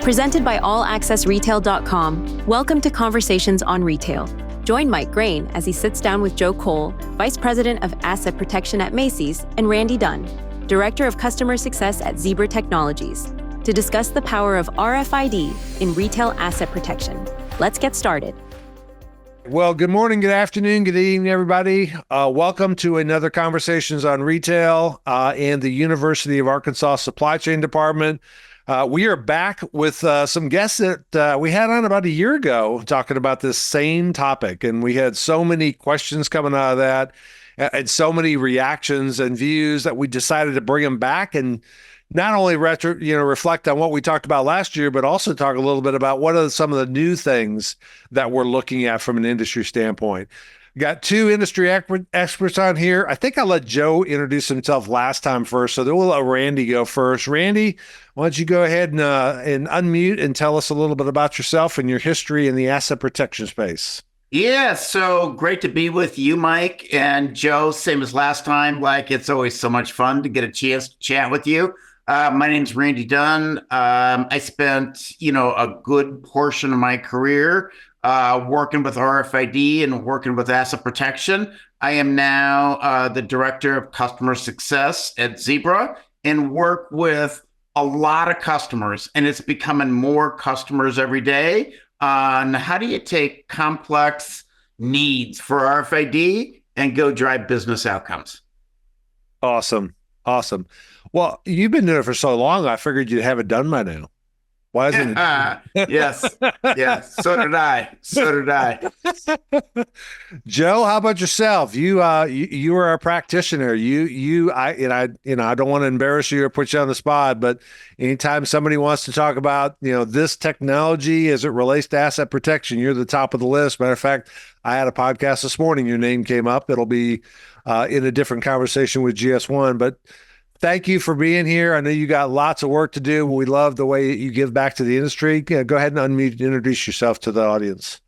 Presented by allaccessretail.com, welcome to Conversations on Retail. Join Mike Graen as he sits down with Joe Coll, Vice President of Asset Protection at Macy's, and Randy Dunn, Director of Customer Success at Zebra Technologies, to discuss the power of RFID in retail asset protection. Let's get started. Well, good morning, good afternoon, good evening, everybody. Welcome to another Conversations on Retail and the University of Arkansas Supply Chain Department. We are back with some guests that we had on about a year ago talking about this same topic. And we had so many questions coming out of that and so many reactions and views that we decided to bring them back and not only reflect on what we talked about last year, but also talk a little bit about what are some of the new things that we're looking at from an industry standpoint. Got two industry experts on here. I think I'll let Joe introduce himself last time first, so we'll let Randy go first. Randy, why don't you go ahead and unmute and tell us a little bit about yourself and your history in the asset protection space. Yeah, so great to be with you, Mike, and Joe, same as last time. It's always so much fun to get a chance to chat with you. My name's Randy Dunn. I spent, a good portion of my career working with RFID and working with asset protection. I am now the Director of Customer Success at Zebra and work with a lot of customers, and it's becoming more customers every day on how do you take complex needs for RFID and go drive business outcomes. Awesome. Well, you've been doing it for so long, I figured you'd have it done by now. Why isn't it? Yes. So did I. Joe, how about yourself? You are a practitioner. I don't want to embarrass you or put you on the spot, but anytime somebody wants to talk about, this technology as it relates to asset protection, you're the top of the list. Matter of fact, I had a podcast this morning. Your name came up. It'll be in a different conversation with GS1, but thank you for being here. I know you got lots of work to do. We love the way you give back to the industry. Go ahead and unmute and introduce yourself to the audience.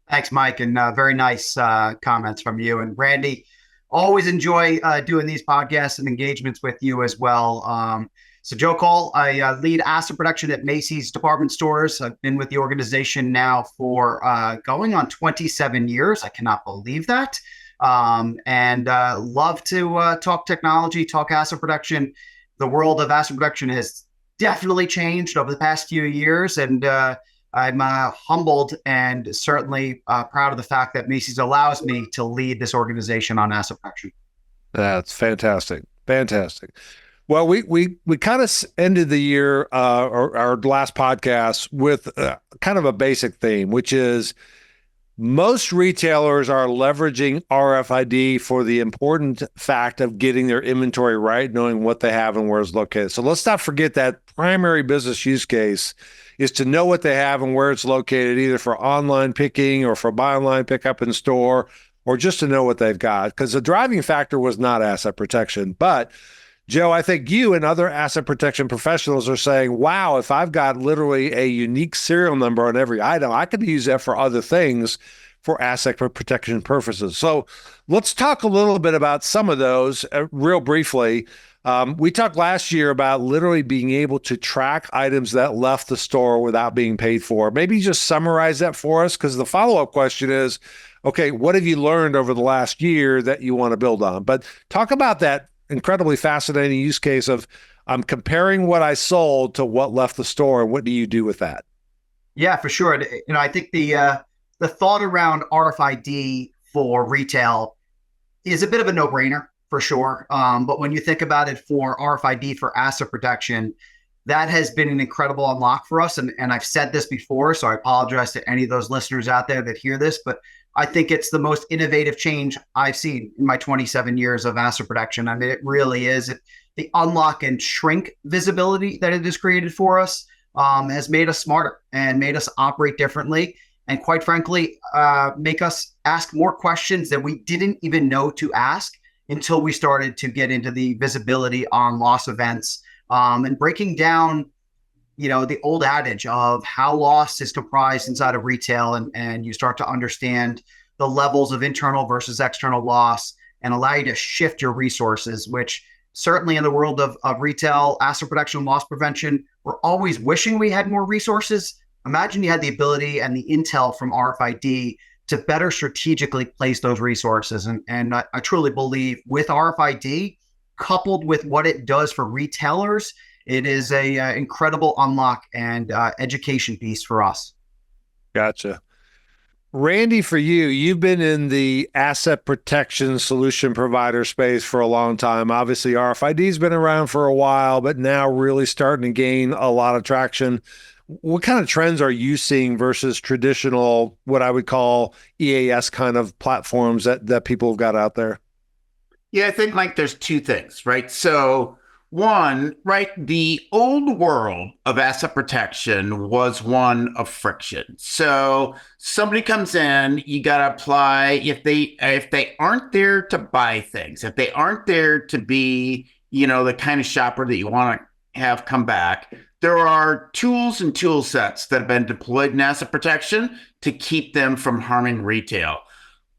Thanks, Mike, and very nice comments from you. And Randy, always enjoy doing these podcasts and engagements with you as well. So Joe Coll, I lead asset protection at Macy's department stores. I've been with the organization now for going on 27 years. I cannot believe that. And love to talk technology, talk asset protection. The world of asset protection has definitely changed over the past few years, and I'm humbled and certainly proud of the fact that Macy's allows me to lead this organization on asset protection. That's fantastic. Well, we kind of ended the year, our last podcast, with kind of a basic theme, which is most retailers are leveraging RFID for the important fact of getting their inventory right, knowing what they have and where it's located. So let's not forget that primary business use case is to know what they have and where it's located, either for online picking or for buy online, pick up in store, or just to know what they've got. Because the driving factor was not asset protection. But Joe, I think you and other asset protection professionals are saying, wow, if I've got literally a unique serial number on every item, I could use that for other things for asset protection purposes. So let's talk a little bit about some of those real briefly. We talked last year about literally being able to track items that left the store without being paid for. Maybe just summarize that for us, because the follow-up question is, okay, what have you learned over the last year that you want to build on? But talk about that incredibly fascinating use case of I'm comparing what I sold to what left the store. And what do you do with that? Yeah, for sure. I think the thought around RFID for retail is a bit of a no-brainer for sure. But when you think about it for RFID for asset protection, that has been an incredible unlock for us. And I've said this before, so I apologize to any of those listeners out there that hear this, but I think it's the most innovative change I've seen in my 27 years of asset protection. I mean, it really is. The unlock and shrink visibility that it has created for us has made us smarter and made us operate differently. And quite frankly, make us ask more questions that we didn't even know to ask until we started to get into the visibility on loss events and breaking down the old adage of how loss is comprised inside of retail, and you start to understand the levels of internal versus external loss and allow you to shift your resources, which certainly in the world of retail asset protection, loss prevention, we're always wishing we had more resources. Imagine you had the ability and the intel from RFID to better strategically place those resources. And I truly believe with RFID, coupled with what it does for retailers, it is a incredible unlock and education piece for us. Gotcha. Randy, for you, you've been in the asset protection solution provider space for a long time. Obviously, RFID's been around for a while, but now really starting to gain a lot of traction. What kind of trends are you seeing versus traditional, what I would call EAS kind of platforms that people have got out there? Yeah, I think, Mike, there's two things, right? So one, right, the old world of asset protection was one of friction. So somebody comes in, you got to apply, if they aren't there to buy things, if they aren't there to be, the kind of shopper that you want to have come back, there are tools and tool sets that have been deployed in asset protection to keep them from harming retail.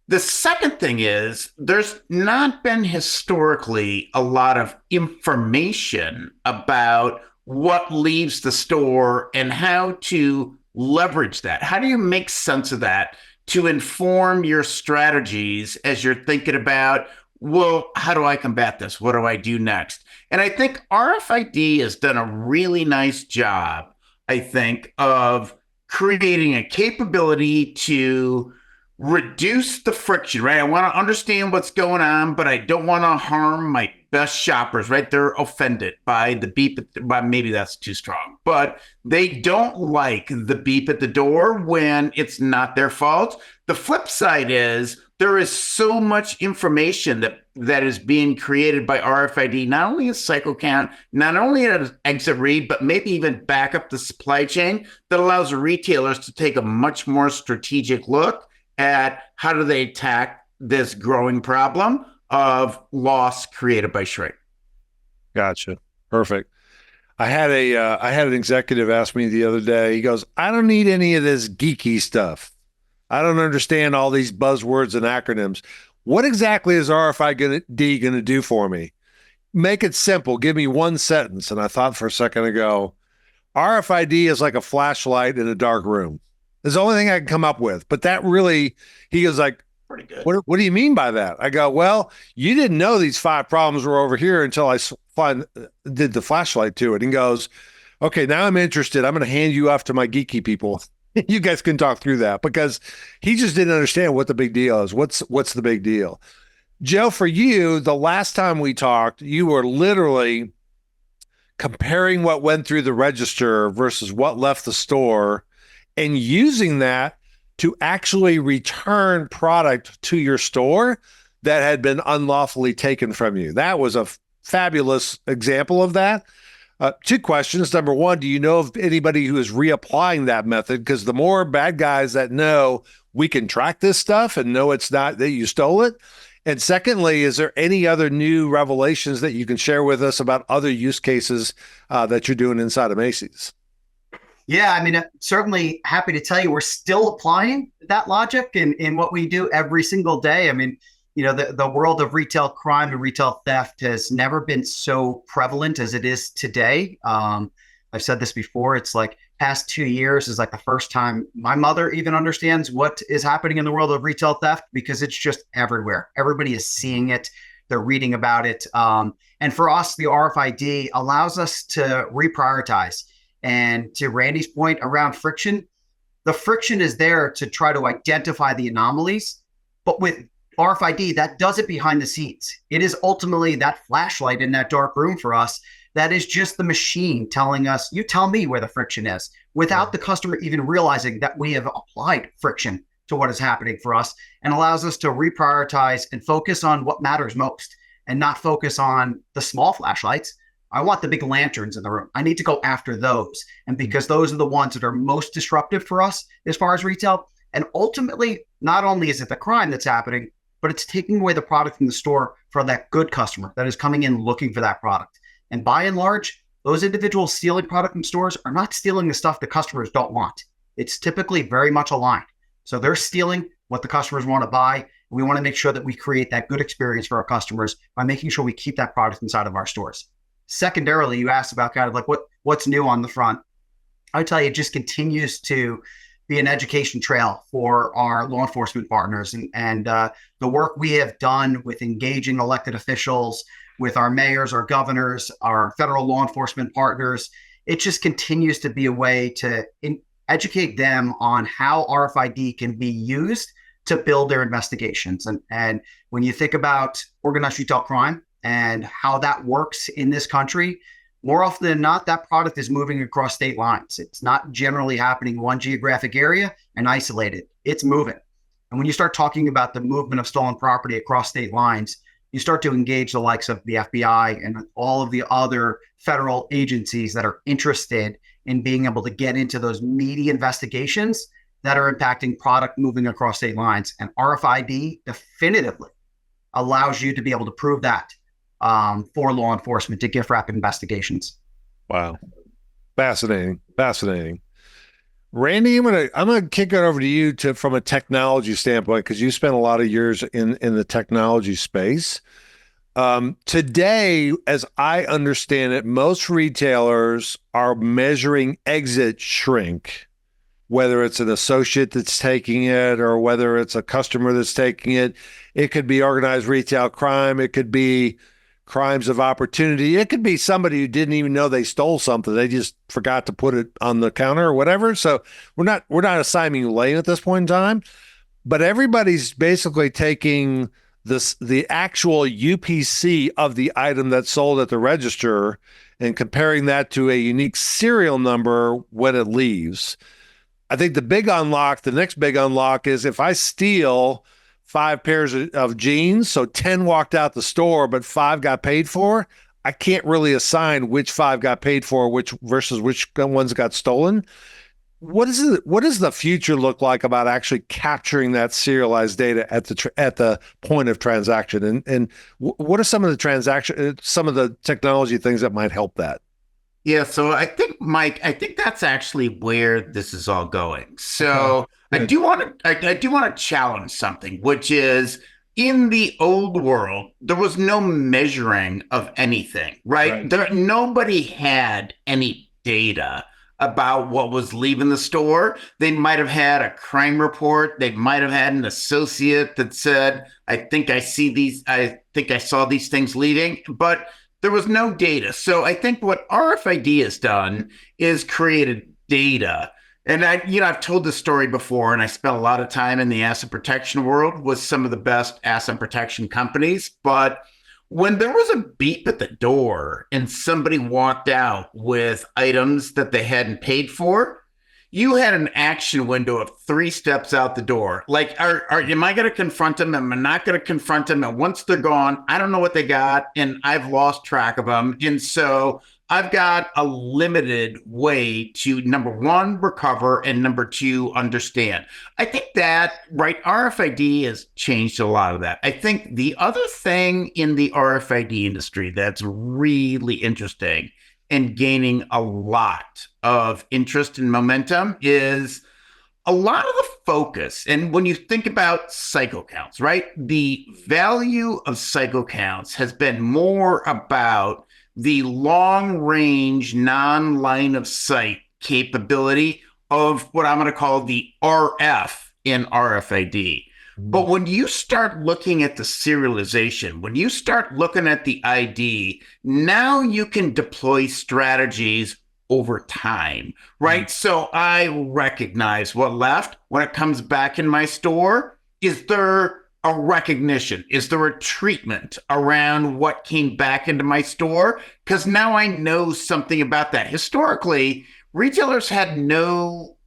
The second thing is there's not been historically a lot of information about what leaves the store and how to leverage that. How do you make sense of that to inform your strategies as you're thinking about, well, how do I combat this? What do I do next? And I think RFID has done a really nice job, I think, of creating a capability to reduce the friction, right? I want to understand what's going on, but I don't want to harm my best shoppers, right? They're offended by the beep. Well, maybe that's too strong, but they don't like the beep at the door when it's not their fault. The flip side is there is so much information that is being created by RFID, not only as cycle count, not only as exit read, but maybe even back up the supply chain that allows retailers to take a much more strategic look at how do they attack this growing problem of loss created by shrink. Gotcha. Perfect. I had an executive ask me the other day. He goes, "I don't need any of this geeky stuff. I don't understand all these buzzwords and acronyms. What exactly is RFID going to do for me? Make it simple. Give me one sentence." And I thought for a second ago, RFID is like a flashlight in a dark room. It's the only thing I can come up with. But that really, he goes like, pretty good. What do you mean by that? I go, well, you didn't know these 5 problems were over here until I did the flashlight to it. And goes, okay, now I'm interested. I'm going to hand you off to my geeky people. You guys can talk through that, because he just didn't understand what the big deal is. What's the big deal? Joe, for you, the last time we talked, you were literally comparing what went through the register versus what left the store and using that to actually return product to your store that had been unlawfully taken from you. That was a fabulous example of that. 2 questions. Number one, do you know of anybody who is reapplying that method? Because the more bad guys that know we can track this stuff and know it's not that you stole it. And secondly, is there any other new revelations that you can share with us about other use cases that you're doing inside of Macy's? Yeah, I mean, certainly happy to tell you we're still applying that logic in what we do every single day. I mean, the world of retail crime and retail theft has never been so prevalent as it is today. I've said this before. It's like past 2 years is like the first time my mother even understands what is happening in the world of retail theft, because it's just everywhere. Everybody is seeing it. They're reading about it. And for us, the RFID allows us to reprioritize. And to Randy's point around friction, the friction is there to try to identify the anomalies. But with RFID, that does it behind the scenes. It is ultimately that flashlight in that dark room for us that is just the machine telling us, you tell me where the friction is, without the customer even realizing that we have applied friction to what is happening for us, and allows us to reprioritize and focus on what matters most and not focus on the small flashlights. I want the big lanterns in the room. I need to go after those. And because those are the ones that are most disruptive for us as far as retail. And ultimately, not only is it the crime that's happening, but it's taking away the product from the store for that good customer that is coming in looking for that product. And by and large, those individuals stealing product from stores are not stealing the stuff the customers don't want. It's typically very much aligned. So they're stealing what the customers want to buy. And we want to make sure that we create that good experience for our customers by making sure we keep that product inside of our stores. Secondarily, you asked about kind of like what's new on the front. I would tell you, it just continues to be an education trail for our law enforcement partners. And the work we have done with engaging elected officials, with our mayors, our governors, our federal law enforcement partners, it just continues to be a way to educate them on how RFID can be used to build their investigations. And when you think about organized retail crime and how that works in this country, more often than not, that product is moving across state lines. It's not generally happening in one geographic area and isolated. It's moving. And when you start talking about the movement of stolen property across state lines, you start to engage the likes of the FBI and all of the other federal agencies that are interested in being able to get into those meaty investigations that are impacting product moving across state lines. And RFID definitively allows you to be able to prove that for law enforcement to gift wrap investigations. Wow. Fascinating. Randy, I'm gonna kick it over to you from a technology standpoint, because you spent a lot of years in the technology space. Today, as I understand it, most retailers are measuring exit shrink, whether it's an associate that's taking it or whether it's a customer that's taking it. It could be organized retail crime. It could be crimes of opportunity. It could be somebody who didn't even know they stole something. They just forgot to put it on the counter or whatever. So we're not assigning lane at this point in time, but everybody's basically taking the actual UPC of the item that's sold at the register and comparing that to a unique serial number when it leaves. I think the next big unlock is if I steal 5 pairs of jeans, so 10 walked out the store, but 5 got paid for, I can't really assign which 5 got paid for, which versus which ones got stolen. What does the future look like about actually capturing that serialized data at the point of transaction? And what are some of the technology things that might help that? Yeah, so I think, Mike, that's actually where this is all going. So I do want to challenge something, which is in the old world, there was no measuring of anything, right? Nobody had any data about what was leaving the store. They might have had a crime report. They might have had an associate that said, I think I saw these things leaving, but there was no data. So I think what RFID has done is created data. And I've told this story before, and I spent a lot of time in the asset protection world with some of the best asset protection companies. But when there was a beep at the door and somebody walked out with items that they hadn't paid for, you had an action window of 3 steps out the door. Like, am I going to confront them? Am I not going to confront them? And once they're gone, I don't know what they got, and I've lost track of them. And so I've got a limited way to, number 1, recover, and number 2, understand. I think that, right, RFID has changed a lot of that. I think the other thing in the RFID industry that's really interesting and gaining a lot of interest and momentum is a lot of the focus. And when you think about cycle counts, right, the value of cycle counts has been more about the long range, non-line of sight capability of what I'm going to call the RF in RFID. But when you start looking at the serialization, when you start looking at the ID, now you can deploy strategies over time, right? So I recognize what left when it comes back in my store. Is there a recognition? Is there a treatment around what came back into my store? Because now I know something about that. Historically, retailers had no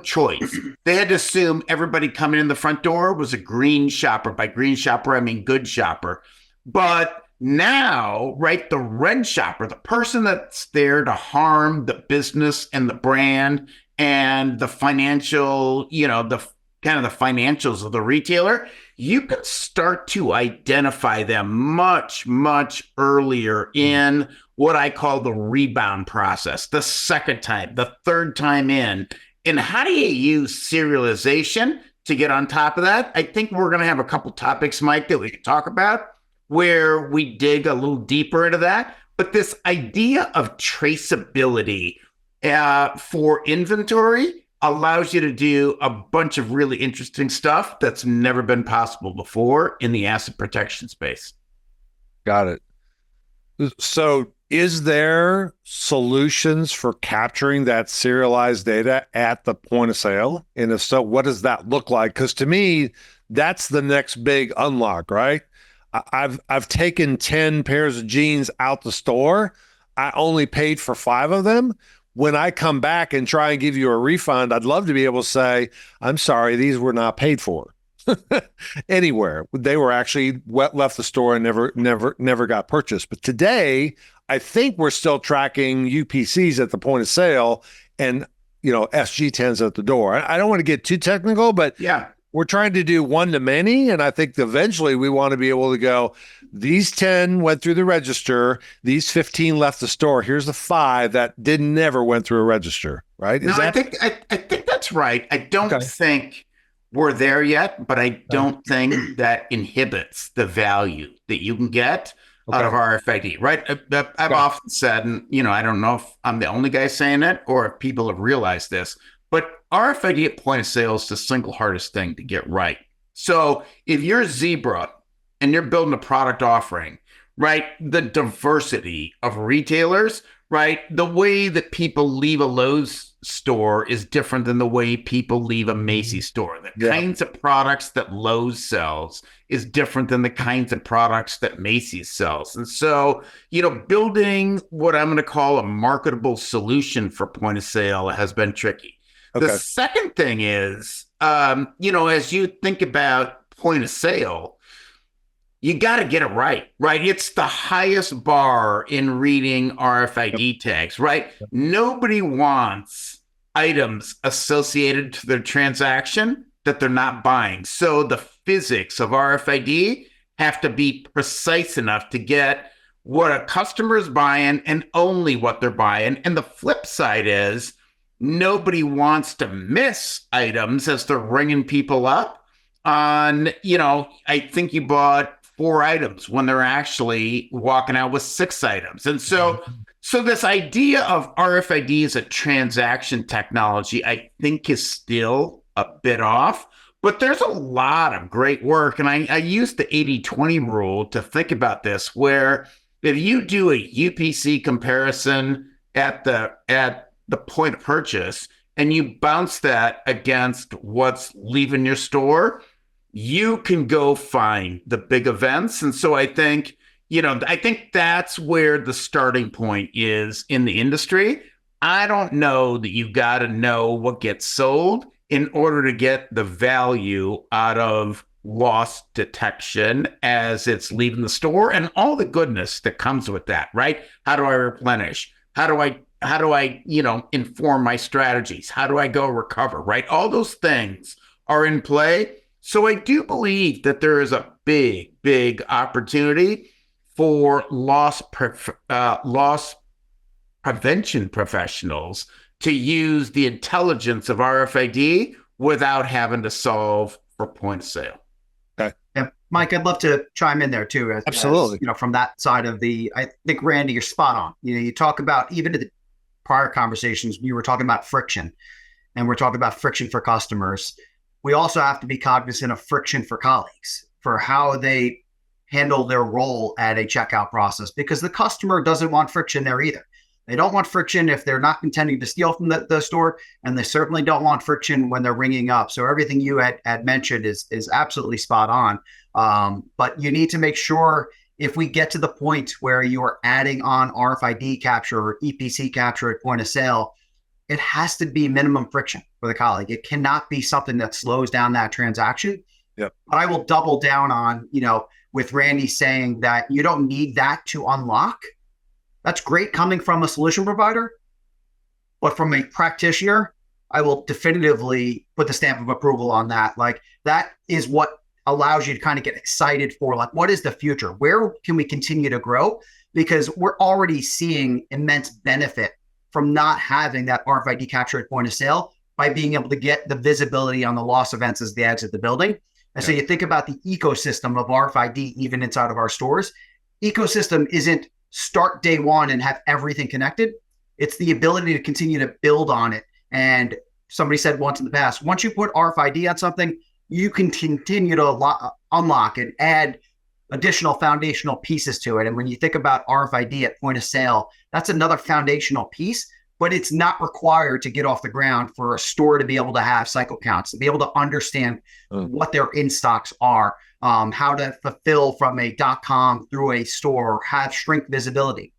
choice. They had to assume everybody coming in the front door was a green shopper. By green shopper, I mean good shopper. But now, right, the red shopper, the person that's there to harm the business and the brand and the financial, the kind of the financials of the retailer, you can start to identify them much, much earlier in what I call the rebound process, the second time, the third time in. And how do you use serialization to get on top of that? I think we're going to have a couple topics, Mike, that we can talk about where we dig a little deeper into that. But this idea of traceability for inventory allows you to do a bunch of really interesting stuff that's never been possible before in the asset protection space. Got it. So is there solutions for capturing that serialized data at the point of sale? And if so, what does that look like? Because to me, that's the next big unlock, right? I've taken 10 pairs of jeans out the store. I only paid for 5 of them. When I come back and try and give you a refund, I'd love to be able to say, I'm sorry, these were not paid for anywhere. They were actually left the store and never got purchased. But today, I think we're still tracking UPCs at the point of sale and, SG10s at the door. I don't want to get too technical, but yeah, we're trying to do one to many. And I think eventually we want to be able to go, these 10 went through the register. These 15 left the store. Here's the 5 that never went through a register, right? I think that's right. I don't think we're there yet, but I don't think that inhibits the value that you can get out of RFID, right? I've often said, and I don't know if I'm the only guy saying it or if people have realized this, but RFID at point of sale is the single hardest thing to get right. So if you're Zebra and you're building a product offering, right, the diversity of retailers, right, the way that people leave a Lowe's store is different than the way people leave a Macy store. The kinds of products that Lowe's sells is different than the kinds of products that Macy's sells. And so, building what I'm going to call a marketable solution for point of sale has been tricky. Okay. The second thing is, as you think about point of sale, you got to get it right? It's the highest bar in reading RFID tags, right? Nobody wants items associated to their transaction that they're not buying. So the physics of RFID have to be precise enough to get what a customer is buying and only what they're buying. And the flip side is nobody wants to miss items as they're ringing people up on, I think you bought 4 items when they're actually walking out with 6 items. And so this idea of RFID as a transaction technology, I think is still a bit off, but there's a lot of great work. And I use the 80-20 rule to think about this, where if you do a UPC comparison at the point of purchase and you bounce that against what's leaving your store, you can go find the big events. And so I think, I think that's where the starting point is in the industry. I don't know that you got to know what gets sold in order to get the value out of loss detection as it's leaving the store and all the goodness that comes with that, right? How do I replenish? How do I, inform my strategies? How do I go recover, right? All those things are in play. So I do believe that there is a big, big opportunity for loss prevention professionals to use the intelligence of RFID without having to solve for point of sale. Okay. Yeah, Mike, I'd love to chime in there too. Absolutely. From that side of I think, Randy, you're spot on. You talk about, even in the prior conversations, we were talking about friction, and we're talking about friction for customers. We also have to be cognizant of friction for colleagues, for how they handle their role at a checkout process, because the customer doesn't want friction there either. They don't want friction if they're not intending to steal from the store, and they certainly don't want friction when they're ringing up. So everything you had mentioned is absolutely spot on. But you need to make sure, if we get to the point where you are adding on RFID capture or EPC capture at point of sale, it has to be minimum friction for the colleague. It cannot be something that slows down that transaction. Yep. But I will double down on, with Randy saying that you don't need that to unlock. That's great coming from a solution provider, but from a practitioner, I will definitively put the stamp of approval on that. Like, that is what allows you to kind of get excited for, like, what is the future? Where can we continue to grow? Because we're already seeing immense benefit from not having that RFID capture at point of sale by being able to get the visibility on the loss events as they exit the building. And so you think about the ecosystem of RFID, even inside of our stores. Ecosystem isn't start day one and have everything connected. It's the ability to continue to build on it. And somebody said once in the past, once you put RFID on something, you can continue to unlock and add additional foundational pieces to it. And when you think about RFID at point of sale, that's another foundational piece, but it's not required to get off the ground for a store to be able to have cycle counts, to be able to understand what their in-stocks are, how to fulfill from a .com through a store, have shrink visibility.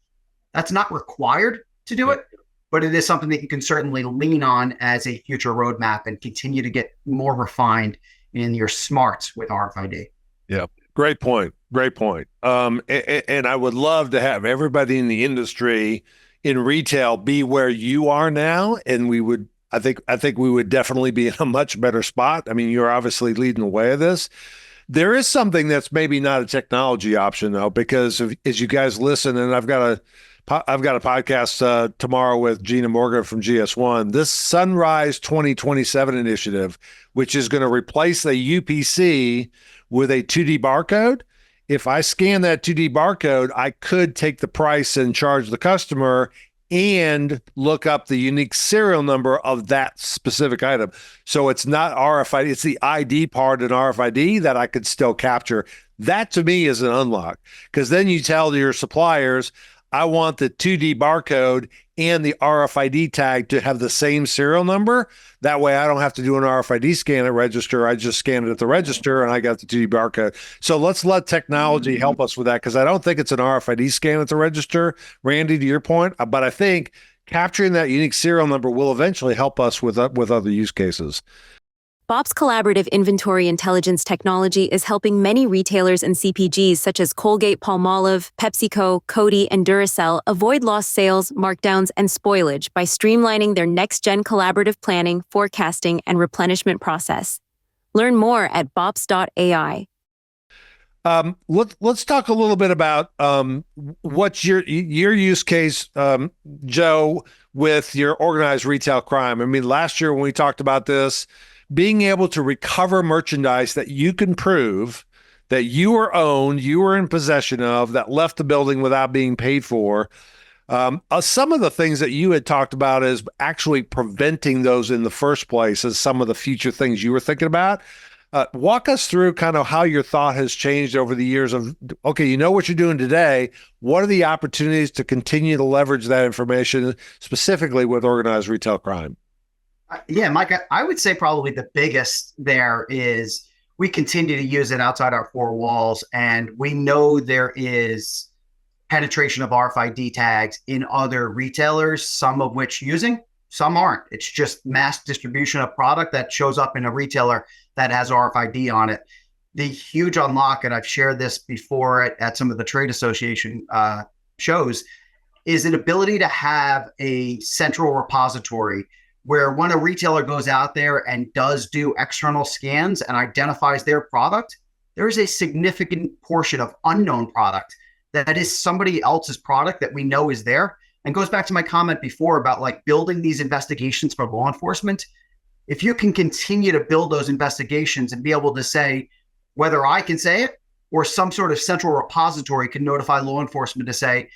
That's not required to do it, but it is something that you can certainly lean on as a future roadmap and continue to get more refined in your smarts with RFID. Yeah. Great point. Great point. And I would love to have everybody in the industry in retail be where you are now. And I think we would definitely be in a much better spot. I mean, you're obviously leading the way of this. There is something that's maybe not a technology option though, because as you guys listen, and I've got a podcast tomorrow with Gina Morgan from GS1, this Sunrise 2027 initiative, which is going to replace the UPC with a 2D barcode. If I scan that 2D barcode, I could take the price and charge the customer and look up the unique serial number of that specific item. So it's not RFID, it's the ID part in RFID that I could still capture. That to me is an unlock, because then you tell your suppliers, I want the 2D barcode and the RFID tag to have the same serial number. That way I don't have to do an RFID scan at register. I just scan it at the register and I got the 2D barcode. So let's let technology help us with that, because I don't think it's an RFID scan at the register, Randy, to your point. But I think capturing that unique serial number will eventually help us with other use cases. Bob's collaborative inventory intelligence technology is helping many retailers and CPGs such as Colgate-Palmolive, PepsiCo, Coty, and Duracell avoid lost sales, markdowns, and spoilage by streamlining their next-gen collaborative planning, forecasting, and replenishment process. Learn more at bops.ai. Let's talk a little bit about what's your use case, Joe, with your organized retail crime. I mean, last year when we talked about this, being able to recover merchandise that you can prove that you were owned, you were in possession of, that left the building without being paid for. Some of the things that you had talked about is actually preventing those in the first place as some of the future things you were thinking about. Walk us through kind of how your thought has changed over the years of, okay, you know what you're doing today. What are the opportunities to continue to leverage that information, specifically with organized retail crime? Yeah, Mike, I would say probably the biggest there is we continue to use it outside our four walls, and we know there is penetration of RFID tags in other retailers, some of which using, some aren't. It's just mass distribution of product that shows up in a retailer that has RFID on it. The huge unlock, and I've shared this before at some of the trade association shows, is an ability to have a central repository where when a retailer goes out there and does do external scans and identifies their product, there is a significant portion of unknown product that is somebody else's product that we know is there. And goes back to my comment before about like building these investigations for law enforcement. If you can continue to build those investigations and be able to say, whether I can say it or some sort of central repository can notify law enforcement to say,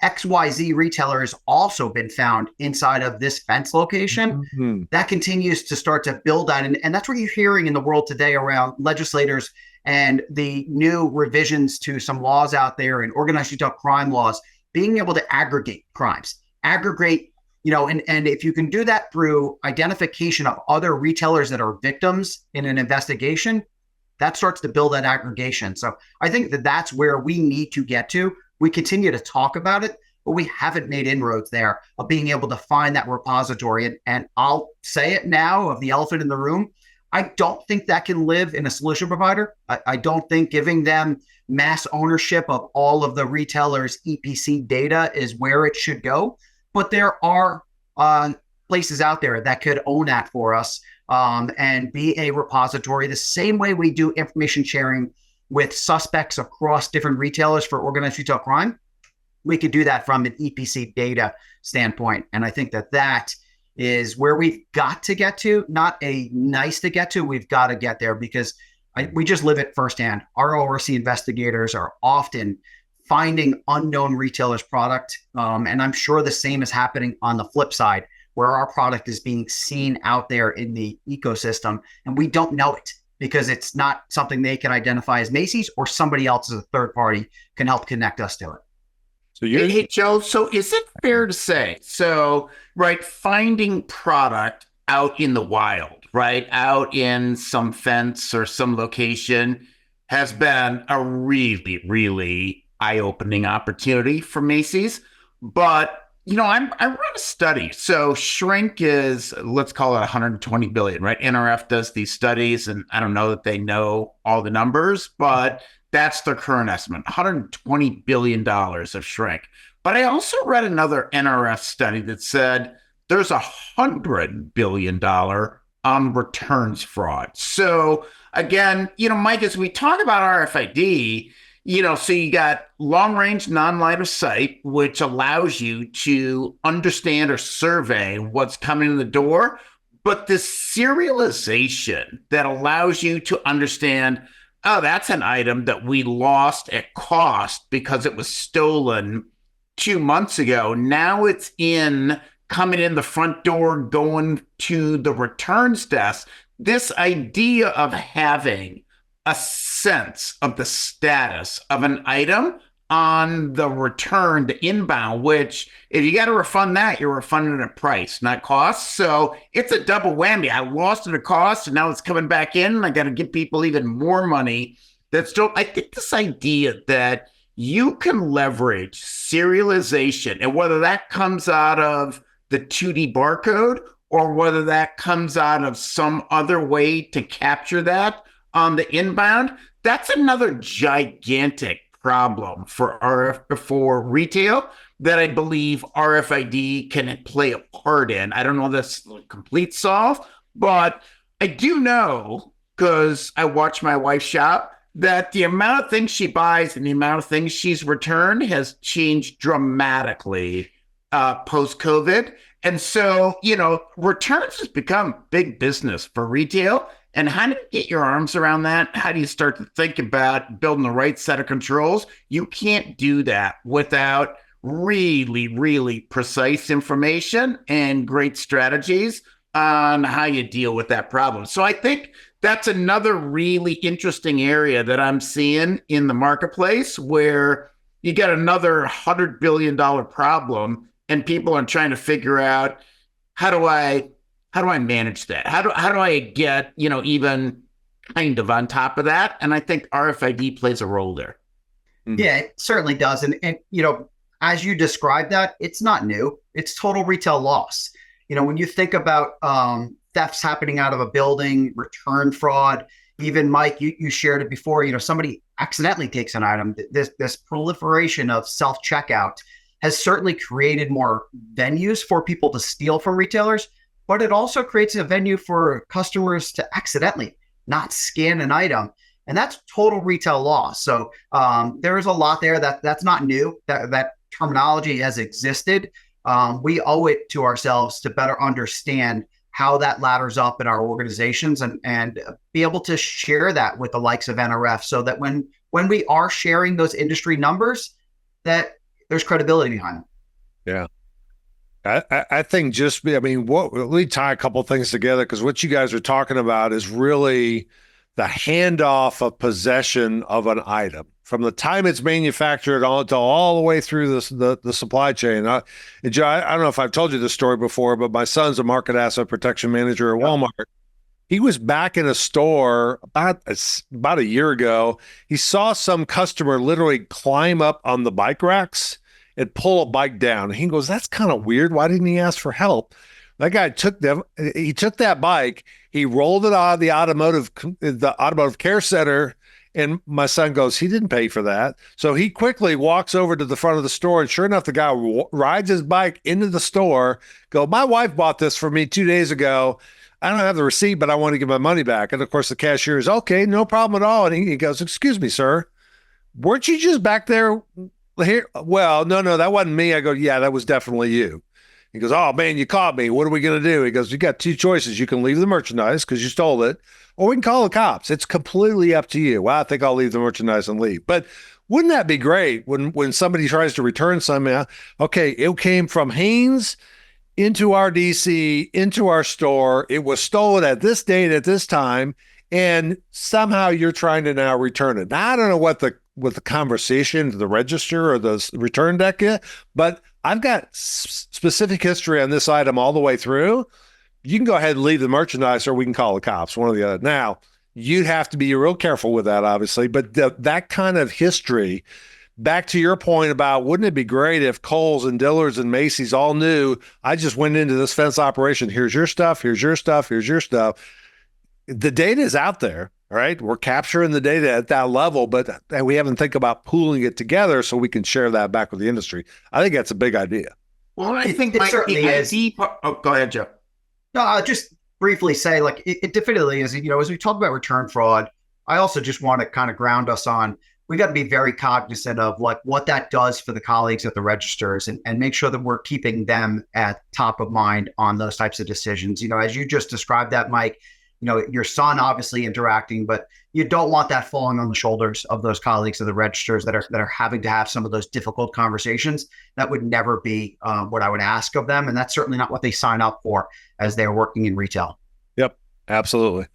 XYZ retailer has also been found inside of this fence location. That continues to start to build that. And that's what you're hearing in the world today around legislators and the new revisions to some laws out there and organized retail crime laws, being able to aggregate crimes, and if you can do that through identification of other retailers that are victims in an investigation, that starts to build that aggregation. So I think that that's where we need to get to. We continue to talk about it, but we haven't made inroads there of being able to find that repository. And I'll say it now of the elephant in the room. I don't think that can live in a solution provider. I don't think giving them mass ownership of all of the retailers' EPC data is where it should go. But there are places out there that could own that for us and be a repository the same way we do information sharing with suspects across different retailers for organized retail crime. We could do that from an EPC data standpoint. And I think that is where we've got to get to, not a nice to get to, we've got to get there because we just live it firsthand. Our ORC investigators are often finding unknown retailers' product. And I'm sure the same is happening on the flip side, where our product is being seen out there in the ecosystem and we don't know it because it's not something they can identify as Macy's, or somebody else as a third party can help connect us to it. So hey, Joe, so is it fair to say, right, finding product out in the wild, right, out in some fence or some location has been a really, really eye-opening opportunity for Macy's. But I read a study. So shrink is, let's call it 120 billion, right? NRF does these studies, and I don't know that they know all the numbers, but that's their current estimate, $120 billion of shrink. But I also read another NRF study that said there's $100 billion on returns fraud. So again, Mike, as we talk about RFID, so you got long-range non-line of sight, which allows you to understand or survey what's coming in the door, but this serialization that allows you to understand, oh, that's an item that we lost at cost because it was stolen 2 months ago. Now it's coming in the front door, going to the returns desk. This idea of having a sense of the status of an item on the return, the inbound, which if you got to refund that, you're refunding at price, not cost. So it's a double whammy. I lost it at cost and now it's coming back in and I got to give people even more money. I think this idea that you can leverage serialization, and whether that comes out of the 2D barcode or whether that comes out of some other way to capture that on the inbound, that's another gigantic problem for retail that I believe RFID can play a part in. I don't know this complete solve, but I do know, because I watch my wife shop, that the amount of things she buys and the amount of things she's returned has changed dramatically post-COVID. And so, returns has become big business for retail. And how do you get your arms around that? How do you start to think about building the right set of controls? You can't do that without really, really precise information and great strategies on how you deal with that problem. So I think that's another really interesting area that I'm seeing in the marketplace, where you get another $100 billion problem and people are trying to figure out, how do I manage that? How do I get, even kind of on top of that? And I think RFID plays a role there. Yeah, it certainly does. And as you described that, it's not new. It's total retail loss. When you think about thefts happening out of a building, return fraud, even Mike, you shared it before, somebody accidentally takes an item. This proliferation of self-checkout has certainly created more venues for people to steal from retailers, but it also creates a venue for customers to accidentally not scan an item. And that's total retail loss. So there is a lot there that's not new. That terminology has existed. We owe it to ourselves to better understand how that ladders up in our organizations and be able to share that with the likes of NRF, so that when we are sharing those industry numbers, that there's credibility behind them. Yeah. I think let me tie a couple of things together, because what you guys are talking about is really the handoff of possession of an item from the time it's manufactured all the way through the supply chain. Joe, I don't know if I've told you this story before, but my son's a market asset protection manager at Walmart. He was back in a store about a year ago. He saw some customer literally climb up on the bike racks and pull a bike down. And he goes, "That's kind of weird. Why didn't he ask for help?" That guy took that bike, he rolled it out of the automotive care center, and my son goes, "He didn't pay for that." So he quickly walks over to the front of the store, and sure enough, the guy rides his bike into the store, "My wife bought this for me 2 days ago. I don't have the receipt, but I want to get my money back." And of course, the cashier is, "Okay, no problem at all." And he goes, "Excuse me, sir, weren't you just back there here?" "Well, no, that wasn't me." I go, "Yeah, that was definitely you." He goes, "Oh man, you caught me. What are we going to do?" He goes, "You got two choices. You can leave the merchandise because you stole it, or we can call the cops. It's completely up to you." "Well, I think I'll leave the merchandise and leave." But wouldn't that be great when somebody tries to return something? Okay, it came from Haynes into our DC, into our store. It was stolen at this date at this time, and somehow you're trying to now return it. Now, I don't know what the conversation, the register or the return deck is, but I've got specific history on this item all the way through. You can go ahead and leave the merchandise, or we can call the cops, one or the other. Now, you'd have to be real careful with that, obviously, but that kind of history, back to your point about, wouldn't it be great if Kohl's and Dillard's and Macy's all knew, I just went into this fence operation, here's your stuff, here's your stuff, here's your stuff. The data is out there, right? We're capturing the data at that level, but we haven't think about pooling it together so we can share that back with the industry. I think that's a big idea. Well, I think it certainly is. Oh, go ahead, Joe. No, I'll just briefly say, like, it definitely is, as we talk about return fraud, I also just want to kind of ground us on, we got to be very cognizant of like what that does for the colleagues at the registers, and make sure that we're keeping them at top of mind on those types of decisions. As you just described that, Mike, your son obviously interacting, but you don't want that falling on the shoulders of those colleagues at the registers that are having to have some of those difficult conversations. That would never be what I would ask of them. And that's certainly not what they sign up for as they're working in retail. Yep, absolutely.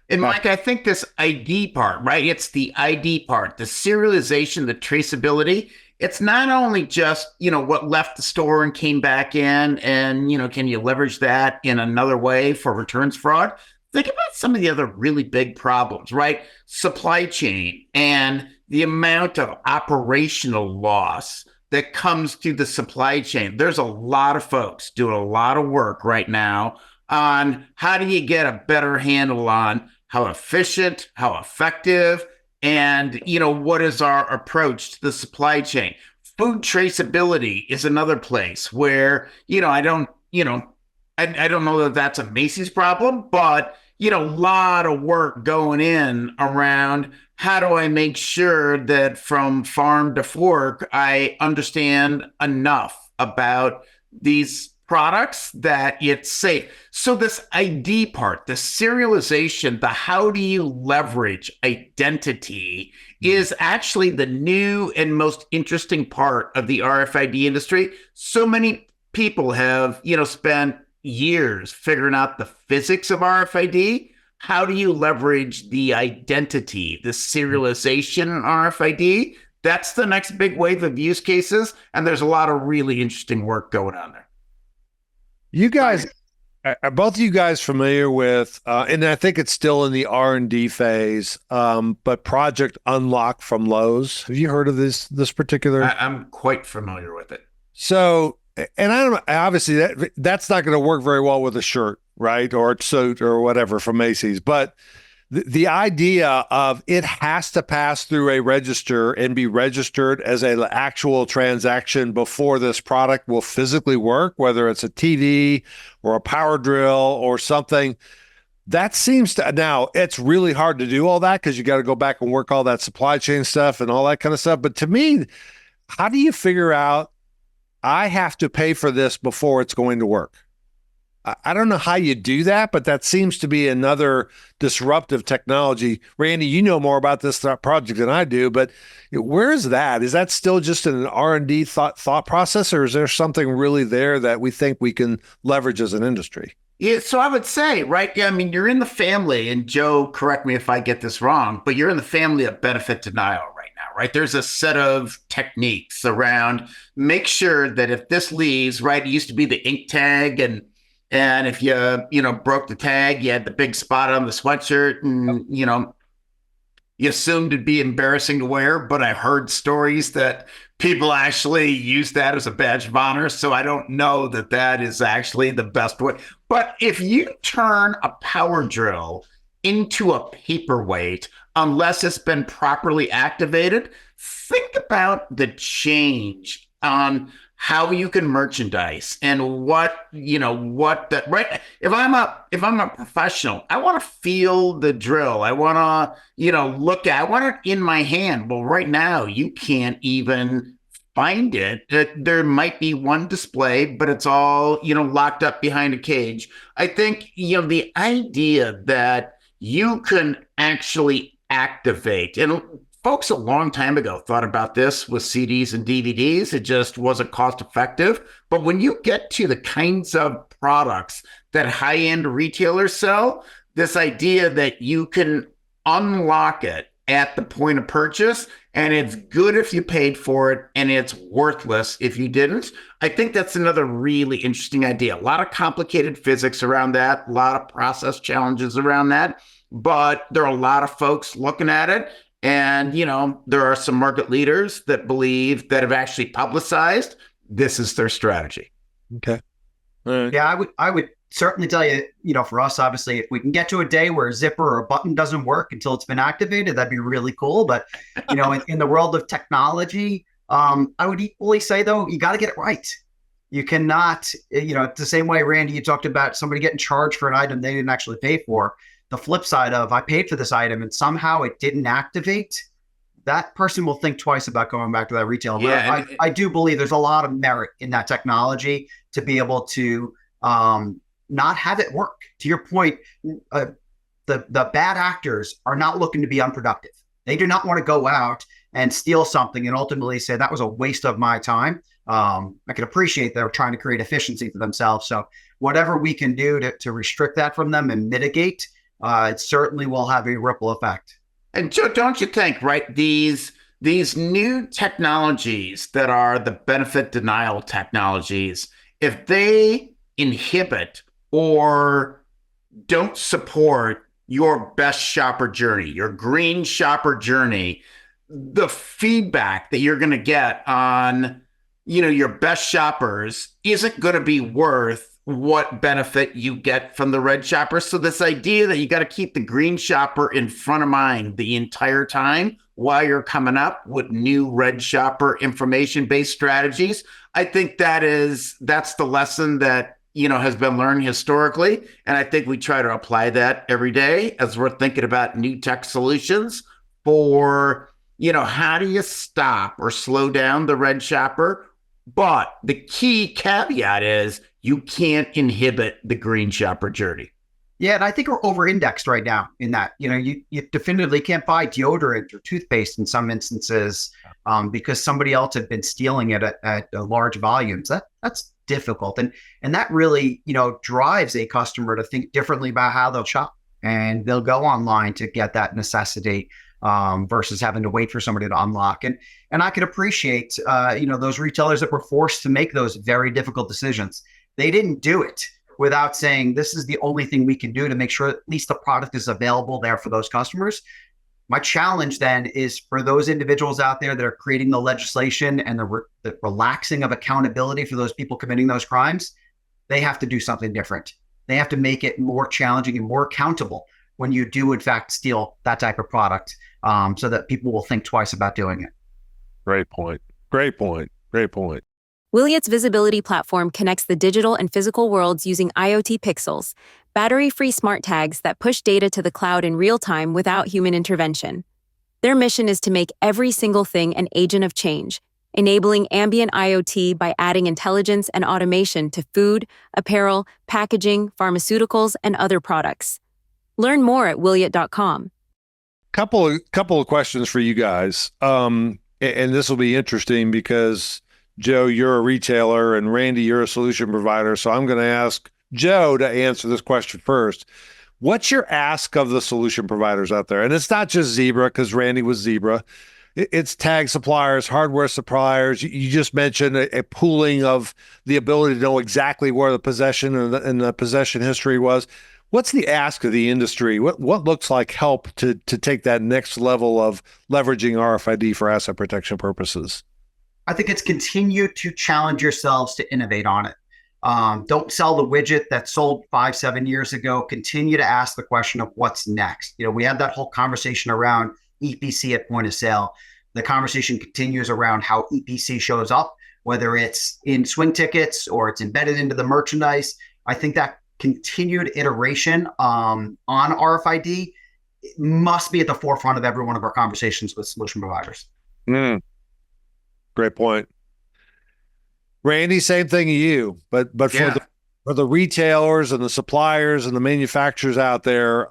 And Mike, I think this ID part, right? It's the ID part, the serialization, the traceability. It's not only just, what left the store and came back in, and, can you leverage that in another way for returns fraud? Think about some of the other really big problems, right? Supply chain and the amount of operational loss that comes through the supply chain. There's a lot of folks doing a lot of work right now on how do you get a better handle on how efficient, how effective, and, what is our approach to the supply chain? Food traceability is another place where, I don't know that that's a Macy's problem, but a lot of work going in around how do I make sure that from farm to fork, I understand enough about these products that it's safe. So this ID part, the serialization, the how do you leverage identity is actually the new and most interesting part of the RFID industry. So many people have, spent years figuring out the physics of RFID. How do you leverage the identity, the serialization in RFID? That's the next big wave of use cases. And there's a lot of really interesting work going on there. You guys, are both of you guys familiar with, and I think it's still in the R&D phase, but Project Unlock from Lowe's? Have you heard of this particular? I'm quite familiar with it. So, and I don't, obviously that's not going to work very well with a shirt, right? Or a suit or whatever from Macy's. But the idea of it has to pass through a register and be registered as an actual transaction before this product will physically work, whether it's a TV or a power drill or something. That seems to, now it's really hard to do all that because you got to go back and work all that supply chain stuff and all that kind of stuff. But to me, how do you figure out, I have to pay for this before it's going to work? I don't know how you do that, but that seems to be another disruptive technology. Randy, you know more about this project than I do, but where is that? Is that still just an R&D thought process, or is there something really there that we think we can leverage as an industry? Yeah, so I would say, right, I mean, you're in the family, and Joe, correct me if I get this wrong, but you're in the family of benefit denial right now, right? There's a set of techniques around make sure that if this leaves, right, it used to be the ink tag, and if you broke the tag, you had the big spot on the sweatshirt, and, you assumed it'd be embarrassing to wear. But I heard stories that people actually use that as a badge of honor. So I don't know that that is actually the best way. But if you turn a power drill into a paperweight, unless it's been properly activated, think about the change on how you can merchandise and what that, right? If I'm a professional, I want to feel the drill. I want to, look at, I want it in my hand. Well, right now you can't even find it. There might be one display, but it's all, locked up behind a cage. I think, the idea that you can actually activate, and folks a long time ago thought about this with CDs and DVDs. It just wasn't cost effective. But when you get to the kinds of products that high-end retailers sell, this idea that you can unlock it at the point of purchase, and it's good if you paid for it, and it's worthless if you didn't. I think that's another really interesting idea. A lot of complicated physics around that, a lot of process challenges around that, but there are a lot of folks looking at it. And, there are some market leaders that believe that have actually publicized this is their strategy. Okay. All right. Yeah, I would certainly tell you, for us, obviously, if we can get to a day where a zipper or a button doesn't work until it's been activated, that'd be really cool. But, in the world of technology, I would equally say, though, you got to get it right. You cannot, it's the same way, Randy, you talked about somebody getting charged for an item they didn't actually pay for. The flip side of I paid for this item and somehow it didn't activate, that person will think twice about going back to that retailer. Yeah, I do believe there's a lot of merit in that technology to be able to not have it work. To your point, the bad actors are not looking to be unproductive. They do not want to go out and steal something and ultimately say that was a waste of my time. I can appreciate they're trying to create efficiency for themselves. So whatever we can do to restrict that from them and mitigate, it certainly will have a ripple effect. And Joe, don't you think, right, these new technologies that are the benefit denial technologies, if they inhibit or don't support your best shopper journey, your green shopper journey, the feedback that you're going to get on, your best shoppers isn't going to be worth what benefit you get from the red shopper. So this idea that you got to keep the green shopper in front of mind the entire time while you're coming up with new red shopper information-based strategies, I think that's the lesson that, has been learned historically. And I think we try to apply that every day as we're thinking about new tech solutions for, how do you stop or slow down the red shopper? But the key caveat is you can't inhibit the green shopper journey. Yeah, and I think we're over-indexed right now in that. You definitively can't buy deodorant or toothpaste in some instances because somebody else had been stealing it at large volumes. That's difficult, and that really drives a customer to think differently about how they'll shop, and they'll go online to get that necessity versus having to wait for somebody to unlock. And I could appreciate those retailers that were forced to make those very difficult decisions. They didn't do it without saying, this is the only thing we can do to make sure at least the product is available there for those customers. My challenge then is for those individuals out there that are creating the legislation and the relaxing of accountability for those people committing those crimes, they have to do something different. They have to make it more challenging and more accountable when you do, in fact, steal that type of product so that people will think twice about doing it. Great point. Great point. Great point. Wiliot's visibility platform connects the digital and physical worlds using IoT pixels, battery-free smart tags that push data to the cloud in real time without human intervention. Their mission is to make every single thing an agent of change, enabling ambient IoT by adding intelligence and automation to food, apparel, packaging, pharmaceuticals, and other products. Learn more at Wiliot.com. Couple of questions for you guys. And this will be interesting because Joe, you're a retailer, and Randy, you're a solution provider. So I'm going to ask Joe to answer this question first. What's your ask of the solution providers out there? And it's not just Zebra, because Randy was Zebra. It's tag suppliers, hardware suppliers. You just mentioned a pooling of the ability to know exactly where the possession and the possession history was. What's the ask of the industry? What looks like help to take that next level of leveraging RFID for asset protection purposes? I think it's continue to challenge yourselves to innovate on it. Don't sell the widget that sold 5-7 years ago. Continue to ask the question of what's next. We had that whole conversation around EPC at point of sale. The conversation continues around how EPC shows up, whether it's in swing tickets or it's embedded into the merchandise. I think that continued iteration on RFID must be at the forefront of every one of our conversations with solution providers. Great point. Randy, same thing to you, but yeah. for the retailers and the suppliers and the manufacturers out there,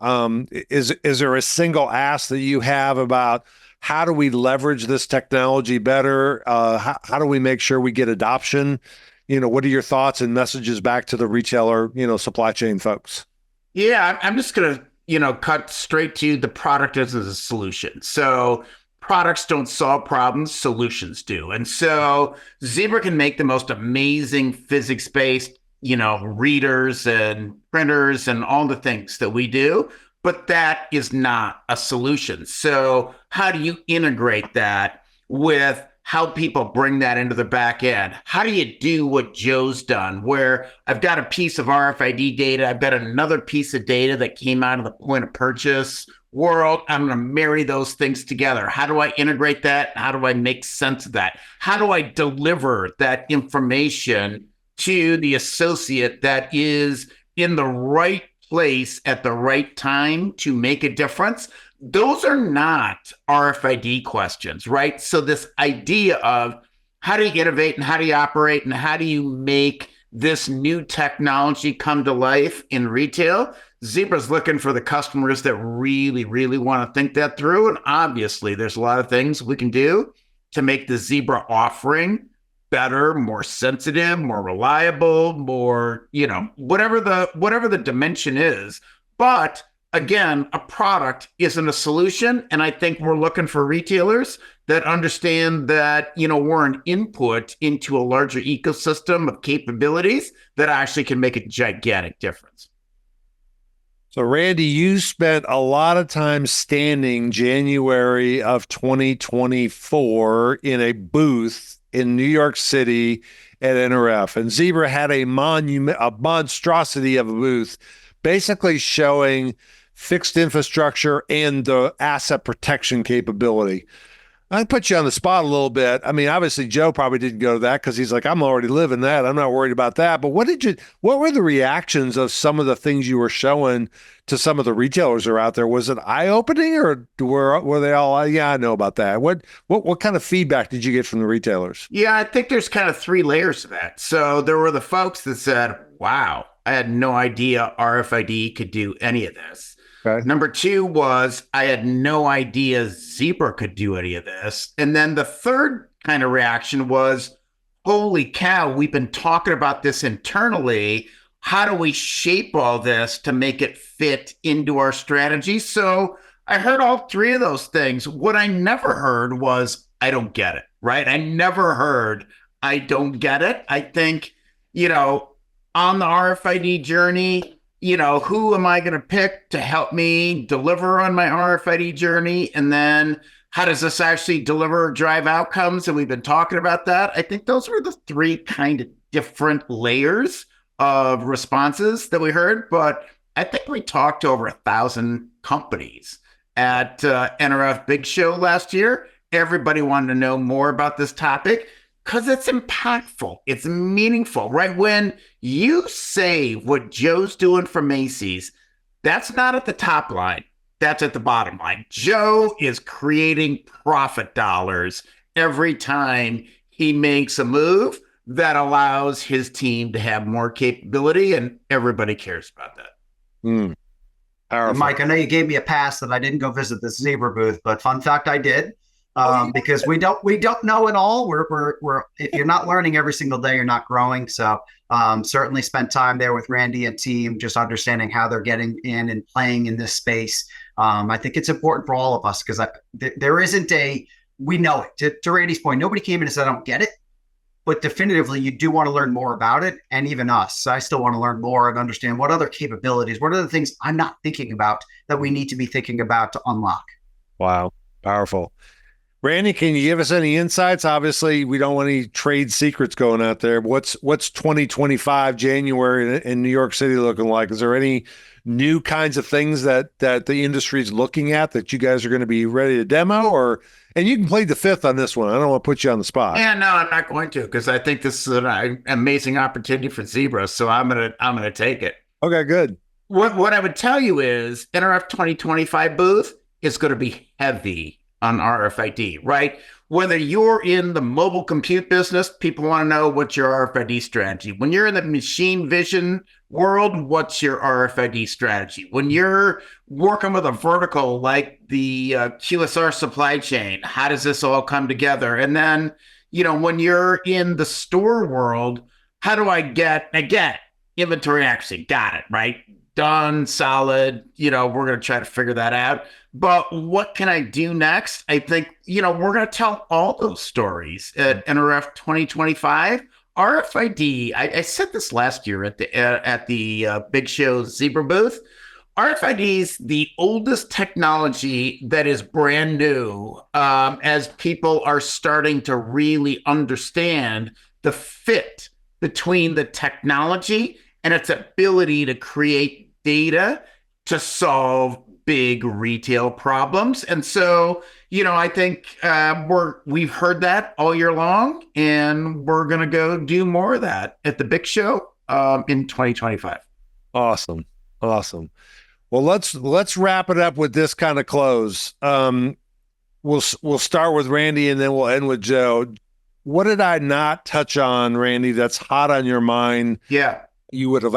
is there a single ask that you have about how do we leverage this technology better? How do we make sure we get adoption? What are your thoughts and messages back to the retailer, supply chain folks? Yeah, I'm just going to, cut straight to the product as a solution. So products don't solve problems, solutions do. And so Zebra can make the most amazing physics-based, readers and printers and all the things that we do, but that is not a solution. So how do you integrate that with how people bring that into the back end? How do you do what Joe's done, where I've got a piece of RFID data, I've got another piece of data that came out of the point of purchase world. I'm going to marry those things together. How do I integrate that? How do I make sense of that? How do I deliver that information to the associate that is in the right place at the right time to make a difference? Those are not RFID questions, right? So this idea of how do you innovate and how do you operate and how do you make this new technology come to life in retail? Zebra's looking for the customers that really, really want to think that through. And obviously, there's a lot of things we can do to make the Zebra offering better, more sensitive, more reliable, more, whatever the dimension is. But again, a product isn't a solution. And I think we're looking for retailers that understand that, we're an input into a larger ecosystem of capabilities that actually can make a gigantic difference. So, Randy, you spent a lot of time standing January of 2024 in a booth in New York City at NRF. And Zebra had a monstrosity of a booth, basically showing fixed infrastructure and the asset protection capability. I put you on the spot a little bit. I mean, obviously Joe probably didn't go to that because he's like, I'm already living that. I'm not worried about that. But what were the reactions of some of the things you were showing to some of the retailers that are out there? Was it eye-opening, or were they all, yeah, I know about that? What kind of feedback did you get from the retailers? Yeah, I think there's kind of three layers to that. So there were the folks that said, wow, I had no idea RFID could do any of this. Okay. Number two was I had no idea Zebra could do any of this. And then the third kind of reaction was, holy cow, we've been talking about this internally. How do we shape all this to make it fit into our strategy? So I heard all three of those things. What I never heard was, I don't get it, right? I never heard, I don't get it. I think, on the RFID journey, who am I going to pick to help me deliver on my RFID journey? And then how does this actually drive outcomes? And we've been talking about that. I think those were the three kind of different layers of responses that we heard. But I think we talked to over 1,000 companies at NRF Big Show last year. Everybody wanted to know more about this topic because it's impactful. It's meaningful, right? When you say what Joe's doing for Macy's, that's not at the top line. That's at the bottom line. Joe is creating profit dollars every time he makes a move that allows his team to have more capability, and everybody cares about that. Mike, I know you gave me a pass that I didn't go visit the Zebra booth, but fun fact, I did. Because we don't know it all. We're if you're not learning every single day, you're not growing. So certainly spent time there with Randy and team, just understanding how they're getting in and playing in this space. I think it's important for all of us because there isn't we know it. To Randy's point, nobody came in and said, I don't get it. But definitively, you do want to learn more about it. And even us, I still want to learn more and understand what other capabilities, what are the things I'm not thinking about that we need to be thinking about to unlock. Wow. Powerful. Randy, can you give us any insights? Obviously, we don't want any trade secrets going out there. What's 2025 January in New York City looking like? Is there any new kinds of things that the industry is looking at that you guys are going to be ready to demo? And you can plead the fifth on this one. I don't want to put you on the spot. Yeah, no, I'm not going to, because I think this is an amazing opportunity for Zebra. So I'm gonna take it. Okay, good. What I would tell you is NRF 2025 booth is going to be heavy on RFID, right? Whether you're in the mobile compute business, people want to know what's your RFID strategy. When you're in the machine vision world, what's your RFID strategy? When you're working with a vertical like the QSR supply chain, how does this all come together? And then, when you're in the store world, how do I get inventory accuracy? Got it, right? Done, solid. We're going to try to figure that out. But what can I do next? I think, we're going to tell all those stories at NRF 2025. RFID, I said this last year at the Big Show Zebra booth. RFID is the oldest technology that is brand new, as people are starting to really understand the fit between the technology and its ability to create data to solve big retail problems. And so, I think we've heard that all year long, and we're going to go do more of that at the Big Show in 2025. Awesome. Well, let's wrap it up with this kind of close. We'll start with Randy, and then we'll end with Joe. What did I not touch on, Randy, that's hot on your mind? Yeah. You would have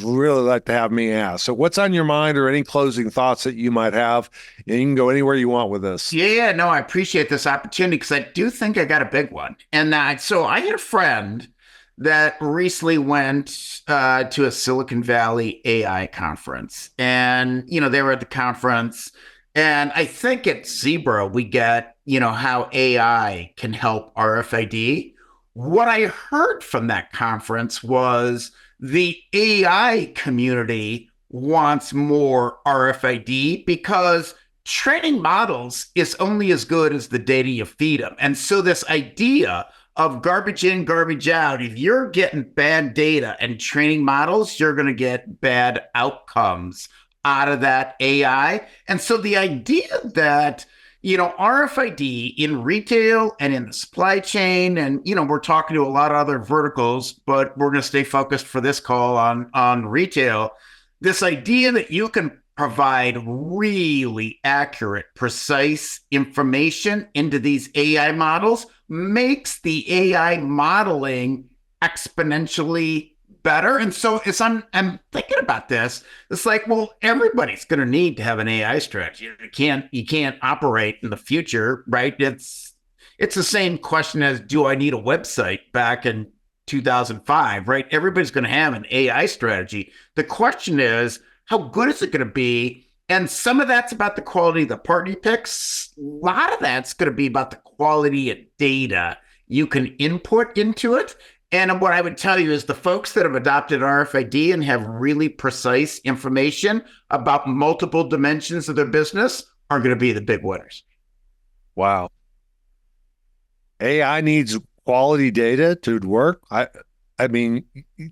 really liked to have me ask. So what's on your mind, or any closing thoughts that you might have? And you can go anywhere you want with this. Yeah, no, I appreciate this opportunity, because I do think I got a big one. And so I had a friend that recently went to a Silicon Valley AI conference. And, they were at the conference. And I think at Zebra, we get, how AI can help RFID. What I heard from that conference was the AI community wants more RFID, because training models is only as good as the data you feed them. And so this idea of garbage in, garbage out, if you're getting bad data and training models, you're going to get bad outcomes out of that AI. And so the idea that, RFID in retail and in the supply chain, and, we're talking to a lot of other verticals, but we're going to stay focused for this call on retail. This idea that you can provide really accurate, precise information into these AI models makes the AI modeling exponentially better. And so as I'm thinking about this, it's like, well, everybody's going to need to have an AI strategy. You can't operate in the future, right? It's the same question as, do I need a website back in 2005, right? Everybody's going to have an AI strategy. The question is, how good is it going to be? And some of that's about the quality of the partner picks. A lot of that's going to be about the quality of data you can input into it. And what I would tell you is the folks that have adopted RFID and have really precise information about multiple dimensions of their business are going to be the big winners. Wow. AI needs quality data to work. I mean,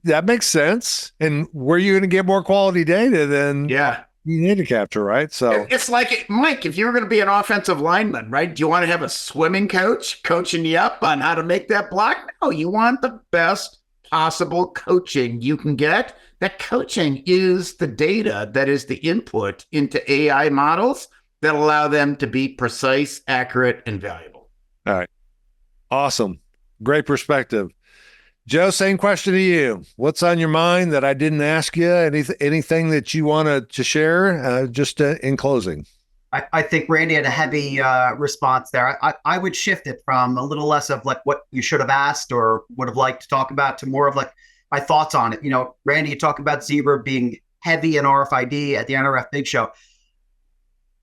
that makes sense. And where are you going to get more quality data than you need to capture, right? So it's like, Mike, if you're going to be an offensive lineman, right? Do you want to have a swimming coach coaching you up on how to make that block? No, you want the best possible coaching you can get. That coaching is the data that is the input into AI models that allow them to be precise, accurate, and valuable. All right. Awesome. Great perspective. Joe, same question to you. What's on your mind that I didn't ask you? Anything that you want to share just in closing? I think Randy had a heavy response there. I would shift it from a little less of like what you should have asked or would have liked to talk about to more of like my thoughts on it. Randy, you talk about Zebra being heavy in RFID at the NRF Big Show.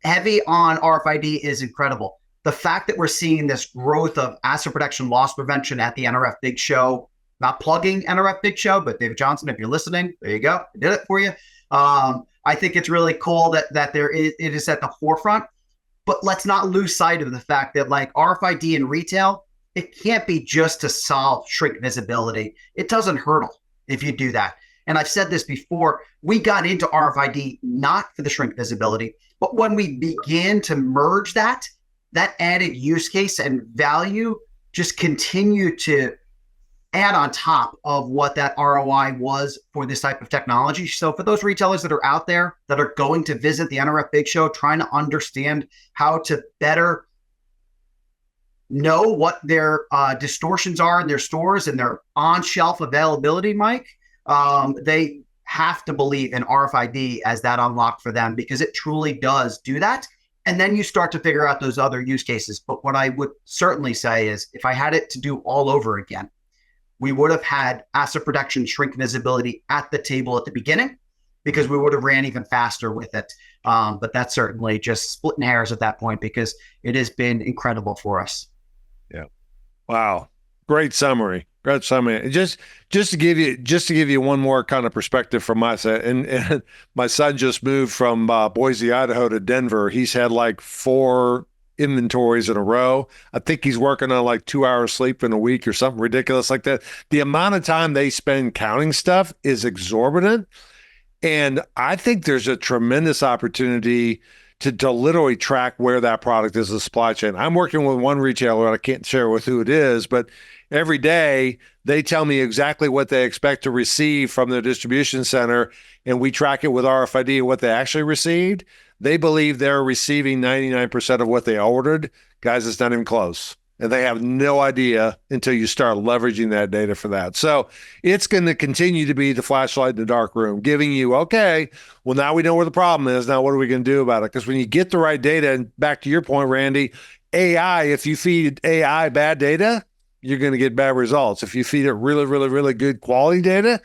Heavy on RFID is incredible. The fact that we're seeing this growth of asset protection, loss prevention at the NRF Big Show, not plugging NRF Big Show, but David Johnson, if you're listening, there you go. I did it for you. I think it's really cool that it is at the forefront, but let's not lose sight of the fact that like RFID in retail, it can't be just to solve shrink visibility. It doesn't hurdle if you do that. And I've said this before, we got into RFID not for the shrink visibility, but when we begin to merge that added use case and value just continue to add on top of what that ROI was for this type of technology. So for those retailers that are out there that are going to visit the NRF Big Show, trying to understand how to better know what their distortions are in their stores and their on-shelf availability, Mike, they have to believe in RFID as that unlock for them, because it truly does do that. And then you start to figure out those other use cases. But what I would certainly say is, if I had it to do all over again, we would have had asset protection, shrink visibility at the table at the beginning, because we would have ran even faster with it. But that's certainly just splitting hairs at that point, because it has been incredible for us. Yeah. Wow. Great summary. Great summary. Just to give you one more kind of perspective from my side, and my son just moved from Boise, Idaho to Denver. He's had like 4 inventories in a row. I think he's working on like 2 hours sleep in a week or something ridiculous like that. The amount of time they spend counting stuff is exorbitant. And I think there's a tremendous opportunity to literally track where that product is in the supply chain. I'm working with one retailer, and I can't share with who it is, but every day they tell me exactly what they expect to receive from their distribution center, and we track it with RFID what they actually received. They believe they're receiving 99% of what they ordered. Guys, it's not even close. And they have no idea until you start leveraging that data for that. So it's going to continue to be the flashlight in the dark room, giving you, okay, well, now we know where the problem is. Now what are we going to do about it? Because when you get the right data, and back to your point, Randy, AI, if you feed AI bad data, you're going to get bad results. If you feed it really, really, really good quality data,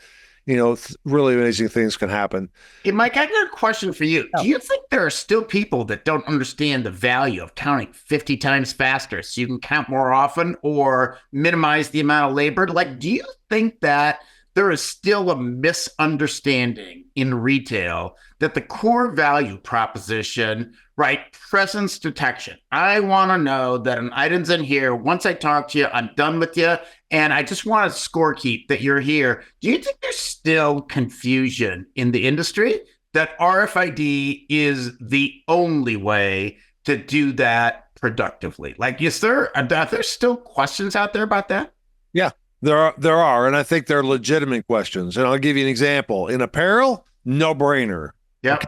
really amazing things can happen. Hey, Mike, I got a question for you. Do you think there are still people that don't understand the value of counting 50 times faster so you can count more often or minimize the amount of labor? Like, do you think that there is still a misunderstanding in retail that the core value proposition, right, presence detection, I want to know that an item's in here. Once I talk to you, I'm done with you, and I just want to scorekeep that you're here. Do you think there's still confusion in the industry that RFID is the only way to do that productively? Like, are there still questions out there about that? Yeah, there are, and I think they're legitimate questions. And I'll give you an example. In apparel, no brainer. Yeah. Okay.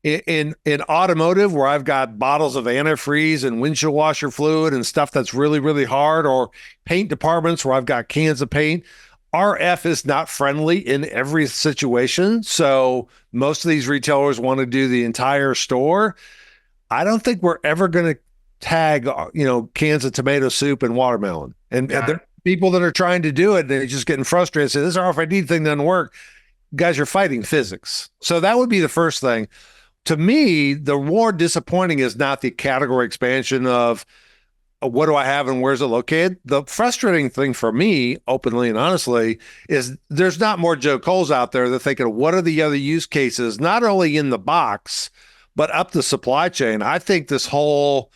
In automotive, where I've got bottles of antifreeze and windshield washer fluid and stuff that's really, really hard, or paint departments where I've got cans of paint, RF is not friendly in every situation. So most of these retailers want to do the entire store. I don't think we're ever going to tag, cans of tomato soup and watermelon. And there are people that are trying to do it, and they're just getting frustrated. Say, this RFID thing doesn't work. Guys, you're fighting physics. So that would be the first thing. To me, the more disappointing is not the category expansion of what do I have and where's it located. The frustrating thing for me, openly and honestly, is there's not more Joe Colls out there that thinking, what are the other use cases, not only in the box, but up the supply chain. I think this whole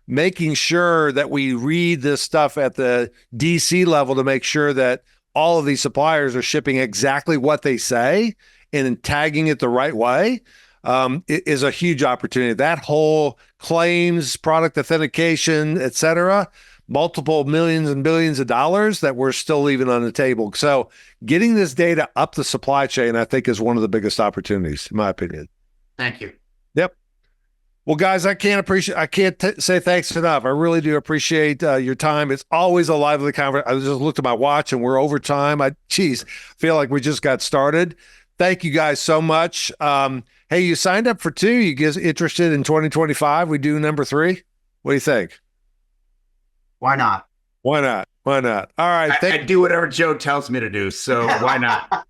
making sure that we read this stuff at the DC level to make sure that all of these suppliers are shipping exactly what they say and tagging it the right way is a huge opportunity. That whole claims, product authentication, et cetera, multiple millions and billions of dollars that we're still leaving on the table. So getting this data up the supply chain, I think, is one of the biggest opportunities, in my opinion. Thank you. Yep. Well, guys, I can't say thanks enough. I really do appreciate your time. It's always a lively conversation. I just looked at my watch and we're over time. Feel like we just got started. Thank you guys so much. Hey, you signed up for 2. You guys interested in 2025? We do number 3. What do you think? Why not? Why not? Why not? All right. I do whatever Joe tells me to do. So why not?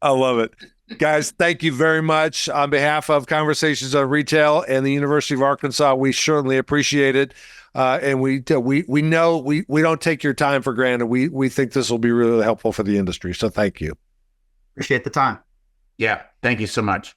I love it. Guys, thank you very much. On behalf of Conversations on Retail and the University of Arkansas, we certainly appreciate it. And we know we don't take your time for granted. We think this will be really helpful for the industry. So thank you. Appreciate the time. Yeah. Thank you so much.